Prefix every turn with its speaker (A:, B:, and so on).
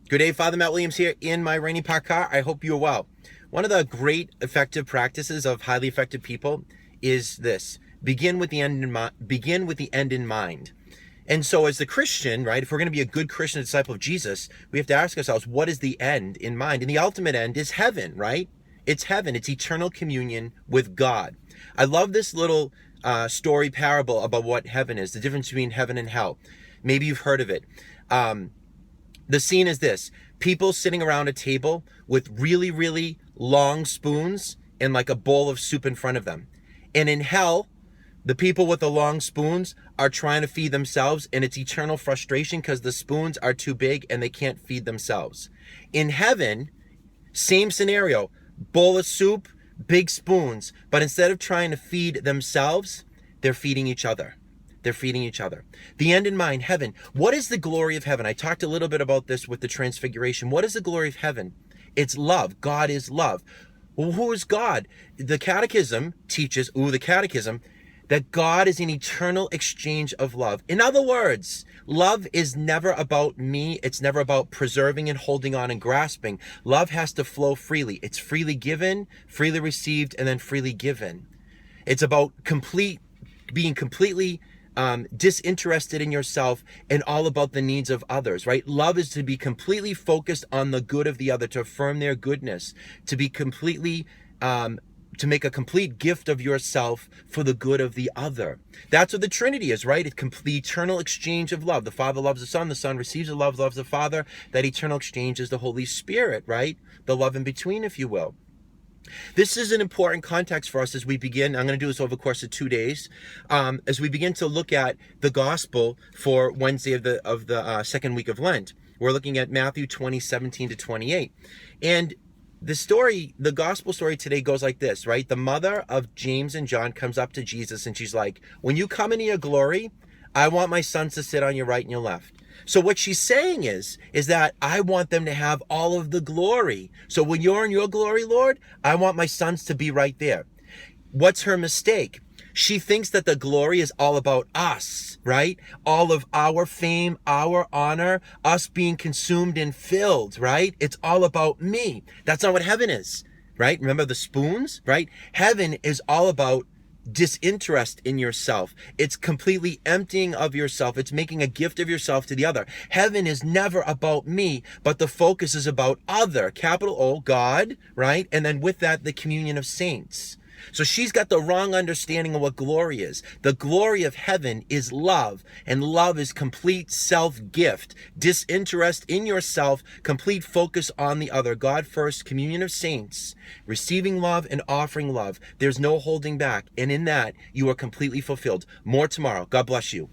A: Good day, Father Matt Williams here in my Rainy Park car. I hope you're well. One of the great effective practices of highly effective people is this: begin with the end in mind. And so as the Christian, right, if we're going to be a good Christian disciple of Jesus, we have to ask ourselves, what is the end in mind? And the ultimate end is heaven, right? It's heaven. It's eternal communion with God. I love this little story parable about what heaven is, the difference between heaven and hell. Maybe you've heard of it. The scene is this: people sitting around a table with really, really long spoons and like a bowl of soup in front of them. And in hell, the people with the long spoons are trying to feed themselves, and it's eternal frustration because the spoons are too big and they can't feed themselves. In heaven, same scenario, bowl of soup, big spoons, but instead of trying to feed themselves, they're feeding each other. They're feeding each other. The end in mind, heaven. What is the glory of heaven? I talked a little bit about this with the transfiguration. What is the glory of heaven? It's love. God is love. Well, who is God? The catechism teaches, that God is an eternal exchange of love. In other words, love is never about me. It's never about preserving and holding on and grasping. Love has to flow freely. It's freely given, freely received, and then freely given. It's about being completely disinterested in yourself and all about the needs of others, right? Love is to be completely focused on the good of the other, to affirm their goodness, to be completely, to make a complete gift of yourself for the good of the other. That's what the Trinity is, right? It's the eternal exchange of love. The Father loves the Son receives the love, loves the Father. That eternal exchange is the Holy Spirit, right? The love in between, if you will. This is an important context for us as we begin. I'm going to do this over the course of 2 days. As we begin to look at the gospel for Wednesday of the second week of Lent, we're looking at Matthew 20:17-28. And the gospel story today goes like this, right? The mother of James and John comes up to Jesus and she's like, when you come into your glory, I want my sons to sit on your right and your left. So what she's saying is that I want them to have all of the glory. So when you're in your glory, Lord, I want my sons to be right there. What's her mistake? She thinks that the glory is all about us, right? All of our fame, our honor, us being consumed and filled, right? It's all about me. That's not what heaven is, right? Remember the spoons, right? Heaven is all about disinterest in yourself. It's completely emptying of yourself. It's making a gift of yourself to the other. Heaven is never about me, but the focus is about other, capital O, God, right? And then with that, the communion of saints. So she's got the wrong understanding of what glory is. The glory of heaven is love, and love is complete self-gift, disinterest in yourself, complete focus on the other. God first, communion of saints, receiving love and offering love. There's no holding back, and in that, you are completely fulfilled. More tomorrow. God bless you.